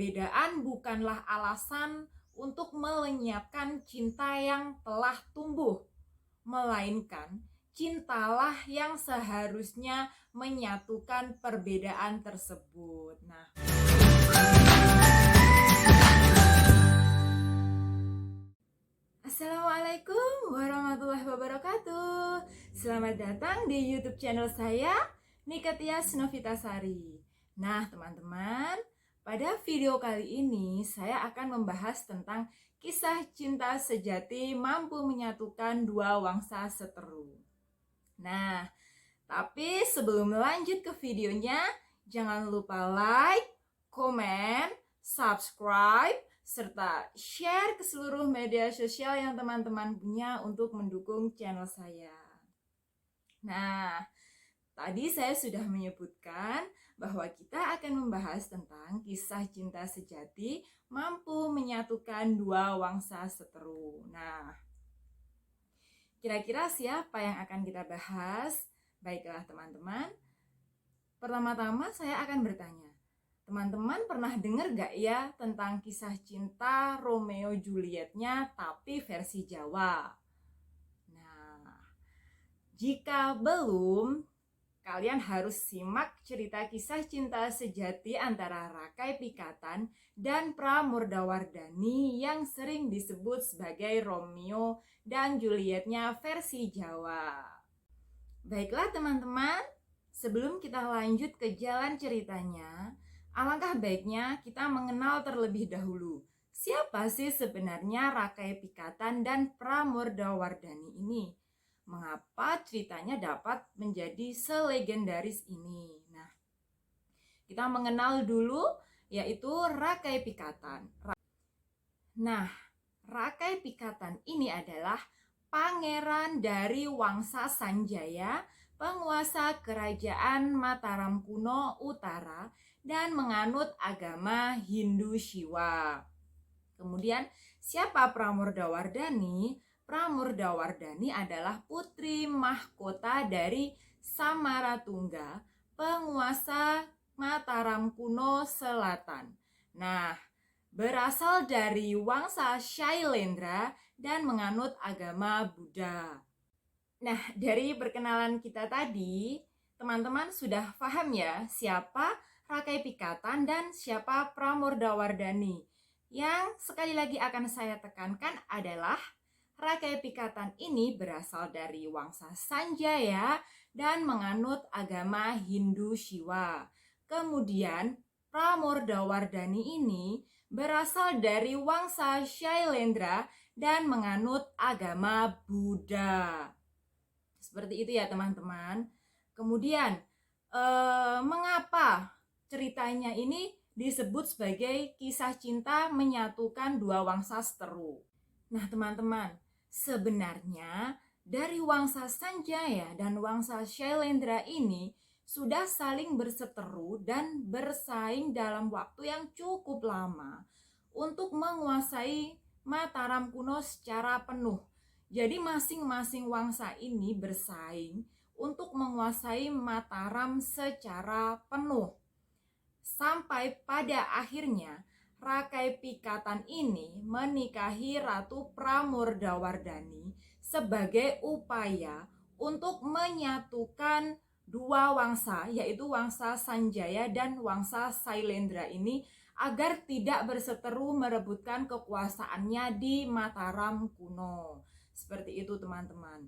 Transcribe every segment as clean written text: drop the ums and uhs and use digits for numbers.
perbedaan bukanlah alasan untuk melenyapkan cinta yang telah tumbuh, melainkan cintalah yang seharusnya menyatukan perbedaan tersebut. Assalamualaikum warahmatullahi wabarakatuh. Selamat datang di YouTube channel saya, Nika Tias Novitasari. Nah, teman-teman, pada video kali ini saya akan membahas tentang kisah cinta sejati mampu menyatukan dua wangsa seteru. Nah, tapi sebelum lanjut ke videonya, jangan lupa like, komen, subscribe, serta share ke seluruh media sosial yang teman-teman punya untuk mendukung channel saya. Nah, tadi saya sudah menyebutkan bahwa kita akan membahas tentang kisah cinta sejati mampu menyatukan dua wangsa seteru. Nah, kira-kira siapa yang akan kita bahas? Baiklah teman-teman, pertama-tama saya akan bertanya, teman-teman pernah dengar gak ya tentang kisah cinta Romeo Julietnya tapi versi Jawa? Nah, jika belum, kalian harus simak cerita kisah cinta sejati antara Rakai Pikatan dan Pramodawardhani yang sering disebut sebagai Romeo dan Julietnya versi Jawa. Baiklah teman-teman, sebelum kita lanjut ke jalan ceritanya, alangkah baiknya kita mengenal terlebih dahulu. Siapa sih sebenarnya Rakai Pikatan dan Pramodawardhani ini? Mengapa ceritanya dapat menjadi selegendaris ini? Nah, kita mengenal dulu yaitu Rakai Pikatan. Nah, Rakai Pikatan ini adalah pangeran dari Wangsa Sanjaya, penguasa kerajaan Mataram kuno utara dan menganut agama Hindu Shiva. Kemudian siapa Pramodawardhani? Pramodawardhani adalah putri mahkota dari Samaratungga, penguasa Mataram kuno selatan. Nah, berasal dari Wangsa Shailendra dan menganut agama Buddha. Nah, dari perkenalan kita tadi, teman-teman sudah paham ya siapa Rakai Pikatan dan siapa Pramodawardhani. Yang sekali lagi akan saya tekankan adalah Rakai Pikatan ini berasal dari Wangsa Sanjaya dan menganut agama Hindu Shiva. Kemudian Pramodawardhani ini berasal dari Wangsa Shailendra dan menganut agama Buddha. Seperti itu ya teman-teman. Kemudian mengapa ceritanya ini disebut sebagai kisah cinta menyatukan dua wangsa seteru? Nah teman-teman, sebenarnya dari Wangsa Sanjaya dan Wangsa Shailendra ini sudah saling berseteru dan bersaing dalam waktu yang cukup lama untuk menguasai Mataram kuno secara penuh. Jadi masing-masing wangsa ini bersaing untuk menguasai Mataram secara penuh. Sampai pada akhirnya Rakai Pikatan ini menikahi Ratu Pramodawardhani sebagai upaya untuk menyatukan dua wangsa, yaitu Wangsa Sanjaya dan Wangsa Shailendra ini agar tidak berseteru merebutkan kekuasaannya di Mataram kuno. Seperti itu teman-teman.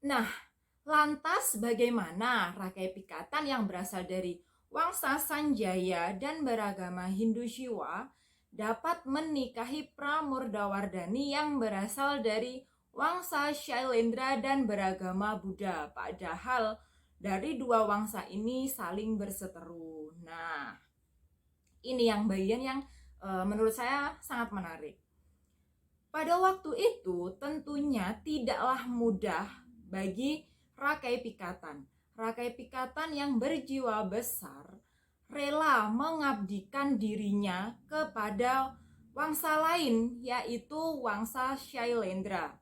Nah, lantas bagaimana Rakai Pikatan yang berasal dari Wangsa Sanjaya dan beragama Hindu Shiva dapat menikahi Pramodawardhani yang berasal dari Wangsa Shailendra dan beragama Buddha, padahal dari dua wangsa ini saling berseteru. Nah, ini yang bagian yang menurut saya sangat menarik. Pada waktu itu tentunya tidaklah mudah bagi Rakai Pikatan. Rakai Pikatan yang berjiwa besar rela mengabdikan dirinya kepada wangsa lain, yaitu Wangsa Shailendra.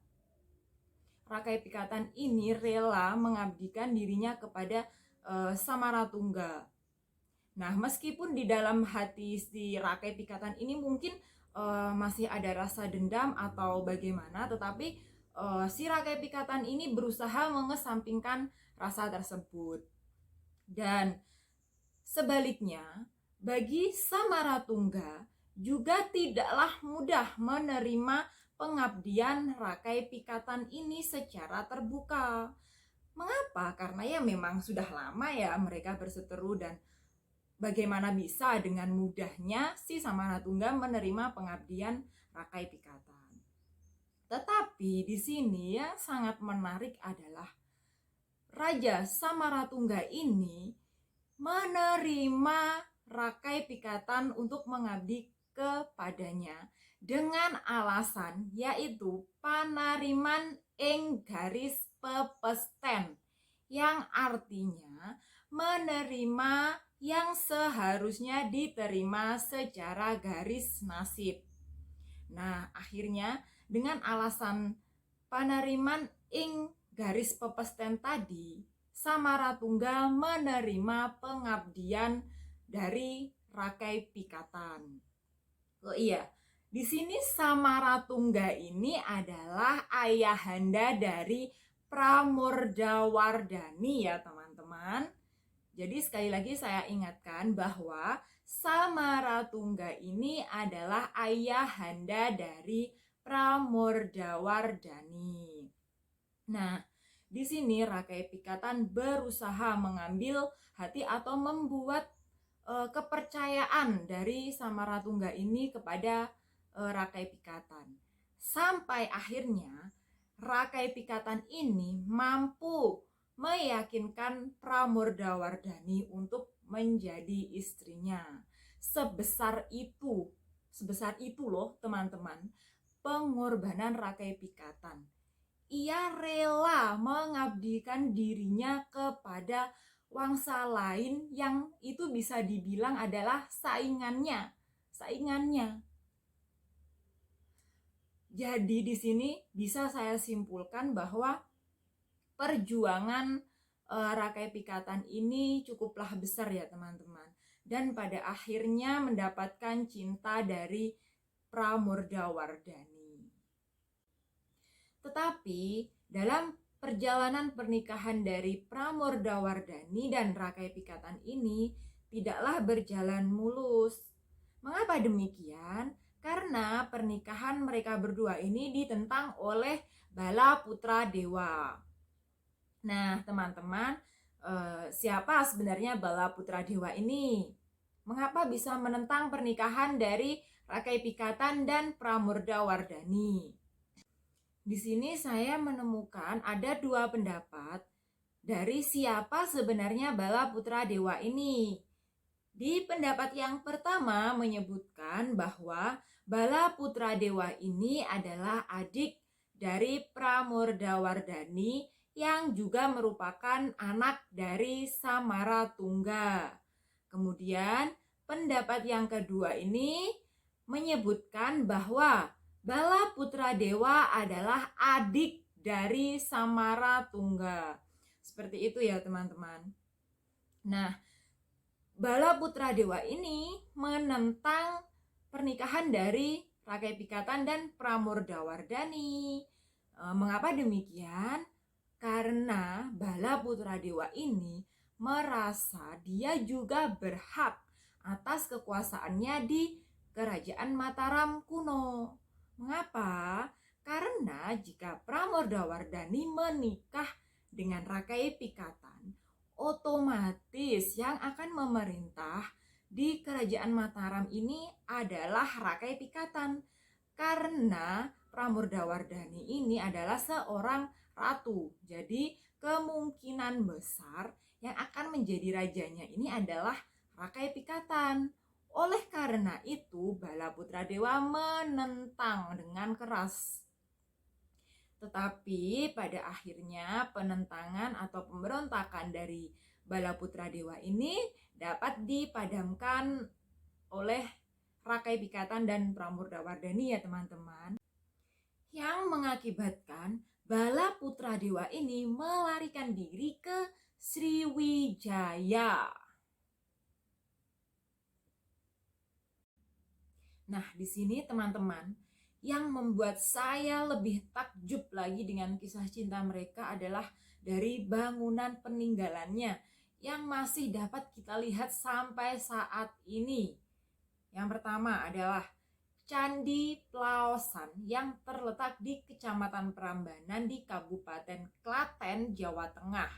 Rakai Pikatan ini rela mengabdikan dirinya kepada Samaratungga. Nah, meskipun di dalam hati si Rakai Pikatan ini mungkin masih ada rasa dendam atau bagaimana, tetapi si Rakai Pikatan ini berusaha mengesampingkan rasa tersebut. Dan sebaliknya, bagi Samaratungga juga tidaklah mudah menerima pengabdian Rakai Pikatan ini secara terbuka. Mengapa? Karena ya memang sudah lama ya mereka berseteru, dan bagaimana bisa dengan mudahnya si Samaratungga menerima pengabdian Rakai Pikatan. Tetapi di sini yang sangat menarik adalah Raja Samaratungga ini menerima Rakai Pikatan untuk mengabdi kepadanya dengan alasan yaitu panariman ing garis pepesten, yang artinya menerima yang seharusnya diterima secara garis nasib. Nah, akhirnya dengan alasan panariman ing garis pepesten tadi, Samaratungga menerima pengabdian dari Rakai Pikatan. Oh iya, di sini Samaratungga ini adalah ayahanda dari Pramodawardhani ya teman-teman. Jadi sekali lagi saya ingatkan bahwa Samaratungga ini adalah ayahanda dari Pramodawardhani. Nah, di sini Rakai Pikatan berusaha mengambil hati atau membuat kepercayaan dari Samaratungga ini kepada Rakai Pikatan. Sampai akhirnya Rakai Pikatan ini mampu meyakinkan Pramodawardhani untuk menjadi istrinya. Sebesar itu loh teman-teman, pengorbanan Rakai Pikatan. Ia rela mengabdikan dirinya kepada wangsa lain yang itu bisa dibilang adalah saingannya. Jadi di sini bisa saya simpulkan bahwa perjuangan Rakai Pikatan ini cukuplah besar ya teman-teman, dan pada akhirnya mendapatkan cinta dari Pramodawardhani. Tetapi dalam perjalanan pernikahan dari Pramodawardhani dan Rakai Pikatan ini tidaklah berjalan mulus. Mengapa demikian? Karena pernikahan mereka berdua ini ditentang oleh Bala Putra Dewa. Nah, teman-teman, siapa sebenarnya Bala Putra Dewa ini? Mengapa bisa menentang pernikahan dari Rakai Pikatan dan Pramodawardhani? Di sini saya menemukan ada dua pendapat dari siapa sebenarnya Bala Putra Dewa ini. Di pendapat yang pertama menyebutkan bahwa Bala Putra Dewa ini adalah adik dari Pramodawardhani yang juga merupakan anak dari Samaratungga. Kemudian pendapat yang kedua ini menyebutkan bahwa Bala Putra Dewa adalah adik dari Samaratungga. Seperti itu ya teman-teman. Nah, Bala Putra Dewa ini menentang pernikahan dari Rakai Pikatan dan Pramodawardhani. Mengapa demikian? Karena Bala Putra Dewa ini merasa dia juga berhak atas kekuasaannya di Kerajaan Mataram kuno. Mengapa? Karena jika Pramodawardhani menikah dengan Rakai Pikatan, otomatis yang akan memerintah di Kerajaan Mataram ini adalah Rakai Pikatan. Karena Pramodawardhani ini adalah seorang ratu. Jadi kemungkinan besar yang akan menjadi rajanya ini adalah Rakai Pikatan. Oleh karena itu, Bala Putra Dewa menentang dengan keras. Tetapi pada akhirnya penentangan atau pemberontakan dari Bala Putra Dewa ini dapat dipadamkan oleh Rakai Pikatan dan Pramodawardhani ya teman-teman. Yang mengakibatkan Bala Putra Dewa ini melarikan diri ke Sriwijaya. Nah, di sini teman-teman, yang membuat saya lebih takjub lagi dengan kisah cinta mereka adalah dari bangunan peninggalannya yang masih dapat kita lihat sampai saat ini. Yang pertama adalah Candi Plaosan yang terletak di Kecamatan Prambanan di Kabupaten Klaten, Jawa Tengah.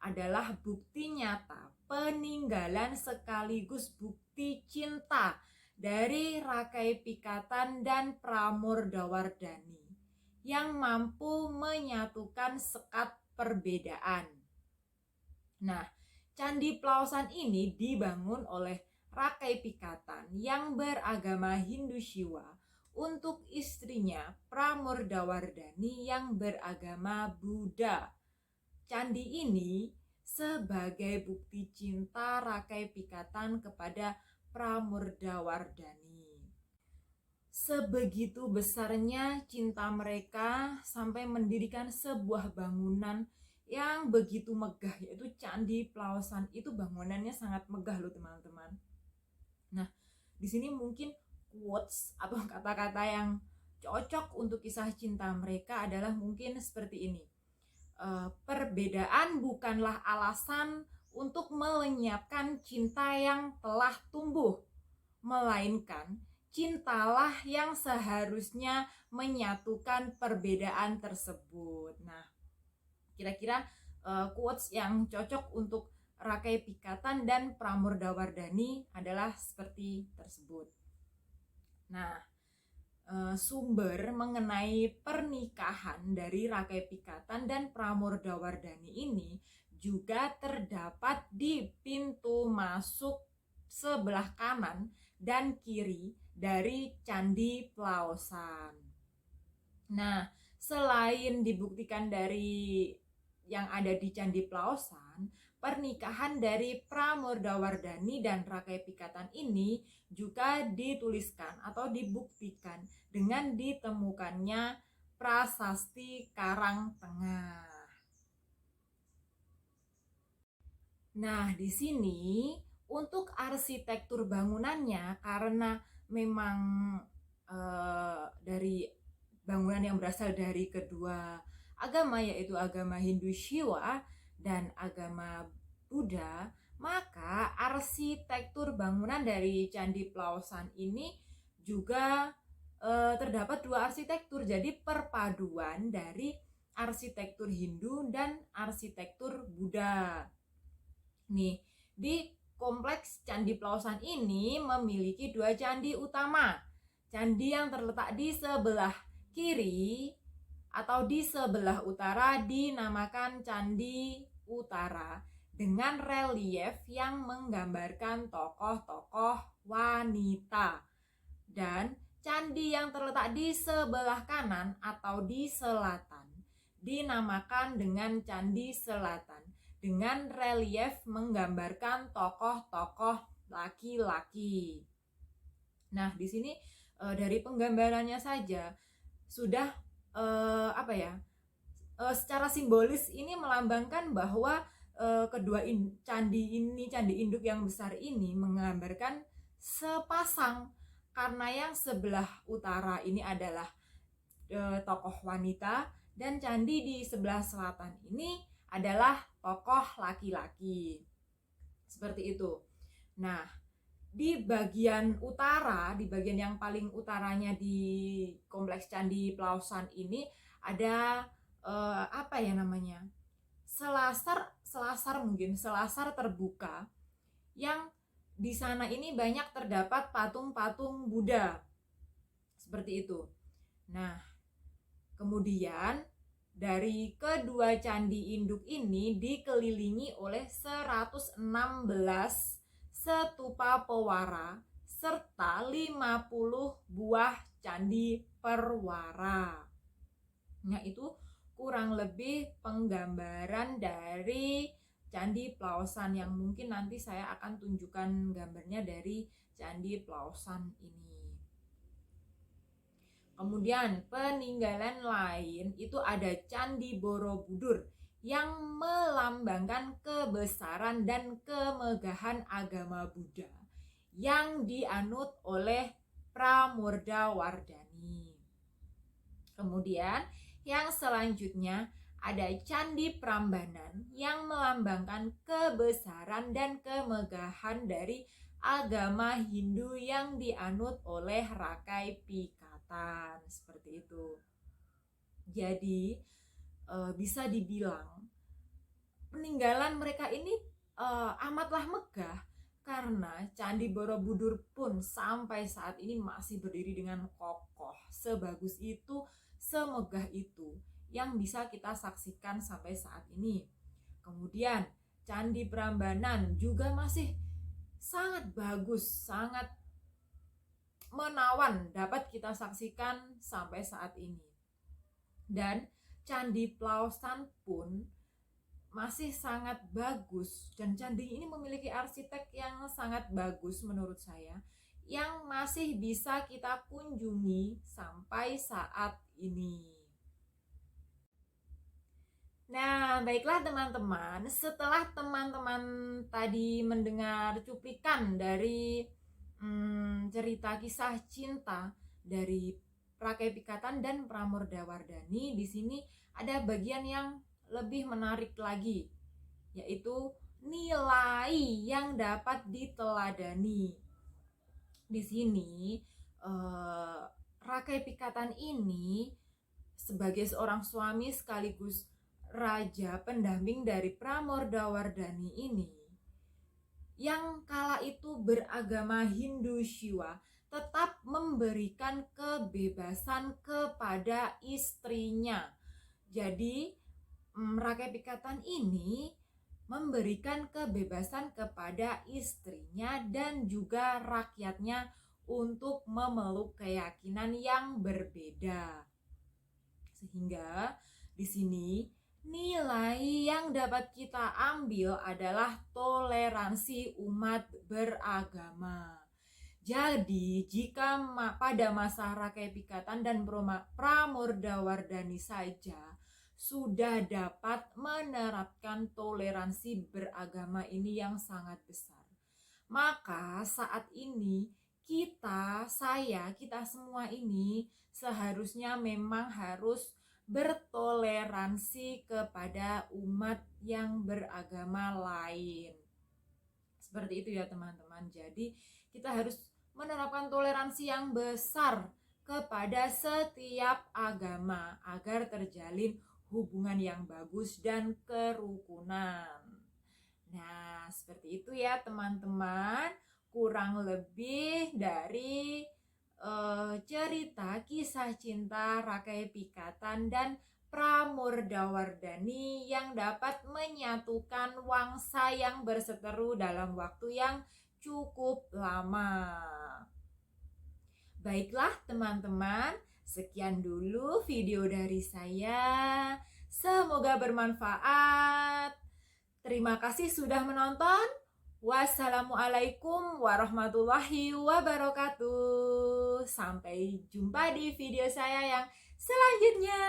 Adalah bukti nyata peninggalan sekaligus bukti cinta dari Rakai Pikatan dan Pramodawardhani yang mampu menyatukan sekat perbedaan. Nah, Candi Plaosan ini dibangun oleh Rakai Pikatan yang beragama Hindu Shiva untuk istrinya Pramodawardhani yang beragama Buddha. Candi ini sebagai bukti cinta Rakai Pikatan kepada Pramodawardhani. Sebegitu besarnya cinta mereka sampai mendirikan sebuah bangunan yang begitu megah, yaitu Candi Plaosan. Itu bangunannya sangat megah loh teman-teman. Nah, di sini mungkin quotes atau kata-kata yang cocok untuk kisah cinta mereka adalah mungkin seperti ini. Perbedaan bukanlah alasan untuk melenyapkan cinta yang telah tumbuh, melainkan cintalah yang seharusnya menyatukan perbedaan tersebut. Nah, kira-kira quotes yang cocok untuk Rakai Pikatan dan Pramodawardhani adalah seperti tersebut. Nah, sumber mengenai pernikahan dari Rakai Pikatan dan Pramodawardhani ini juga terdapat di pintu masuk sebelah kanan dan kiri dari Candi Plaosan. Nah, selain dibuktikan dari yang ada di Candi Plaosan, pernikahan dari Pramodawardhani dan Rakai Pikatan ini juga dituliskan atau dibuktikan dengan ditemukannya prasasti Karangtengah. Nah, di sini untuk arsitektur bangunannya, karena memang dari bangunan yang berasal dari kedua agama, yaitu agama Hindu Shiva dan agama Buddha, maka arsitektur bangunan dari Candi Plaosan ini juga terdapat dua arsitektur. Jadi perpaduan dari arsitektur Hindu dan arsitektur Buddha. Nih, di kompleks Candi Plaosan ini memiliki dua candi utama. Candi yang terletak di sebelah kiri atau di sebelah utara dinamakan Candi Utara dengan relief yang menggambarkan tokoh-tokoh wanita. Dan candi yang terletak di sebelah kanan atau di selatan dinamakan dengan Candi Selatan dengan relief menggambarkan tokoh-tokoh laki-laki. Nah, di sini dari penggambarannya saja sudah secara simbolis ini melambangkan bahwa kedua candi induk yang besar ini menggambarkan sepasang, karena yang sebelah utara ini adalah tokoh wanita dan candi di sebelah selatan ini adalah tokoh laki-laki. Seperti itu. Nah, di bagian utara, di bagian yang paling utaranya di kompleks Candi Plaosan ini ada selasar terbuka yang di sana ini banyak terdapat patung-patung Buddha. Seperti itu. Nah, kemudian dari kedua candi induk ini dikelilingi oleh 116 stupa pewara serta 50 buah candi perwara. Nah, itu kurang lebih penggambaran dari Candi Plaosan yang mungkin nanti saya akan tunjukkan gambarnya dari Candi Plaosan ini. Kemudian peninggalan lain itu ada Candi Borobudur yang melambangkan kebesaran dan kemegahan agama Buddha yang dianut oleh Pramodawardhani. Kemudian yang selanjutnya ada Candi Prambanan yang melambangkan kebesaran dan kemegahan dari agama Hindu yang dianut oleh Rakai Pikatan. Seperti itu. Jadi bisa dibilang peninggalan mereka ini amatlah megah, karena Candi Borobudur pun sampai saat ini masih berdiri dengan kokoh, sebagus itu, semegah itu, yang bisa kita saksikan sampai saat ini. Kemudian Candi Prambanan juga masih sangat bagus, sangat menawan, dapat kita saksikan sampai saat ini. Dan Candi Plausan pun masih sangat bagus, dan candi ini memiliki arsitek yang sangat bagus menurut saya, yang masih bisa kita kunjungi sampai saat ini. Nah, baiklah teman-teman, setelah teman-teman tadi mendengar cuplikan dari cerita kisah cinta dari Rakai Pikatan dan Pramodawardhani, di sini ada bagian yang lebih menarik lagi, yaitu nilai yang dapat diteladani. Di sini Rakai Pikatan ini sebagai seorang suami sekaligus raja pendamping dari Pramodawardhani ini, yang kala itu beragama Hindu Shiva, tetap memberikan kebebasan kepada istrinya. Jadi Rakai Pikatan ini memberikan kebebasan kepada istrinya dan juga rakyatnya untuk memeluk keyakinan yang berbeda. Sehingga di sini nilai yang dapat kita ambil adalah toleransi umat beragama. Jadi jika pada masa Rakai Pikatan dan Pramodawardhani saja sudah dapat menerapkan toleransi beragama ini yang sangat besar, maka saat ini kita semua ini seharusnya memang harus bertoleransi kepada umat yang beragama lain. Seperti itu ya teman-teman. Jadi kita harus menerapkan toleransi yang besar kepada setiap agama agar terjalin hubungan yang bagus dan kerukunan. Nah, seperti itu ya teman-teman. Kurang lebih dari cerita kisah cinta Rakai Pikatan dan Pramodawardhani yang dapat menyatukan wangsa yang berseteru dalam waktu yang cukup lama. Baiklah teman-teman, sekian dulu video dari saya. Semoga bermanfaat. Terima kasih sudah menonton. Wassalamualaikum warahmatullahi wabarakatuh. Sampai jumpa di video saya yang selanjutnya.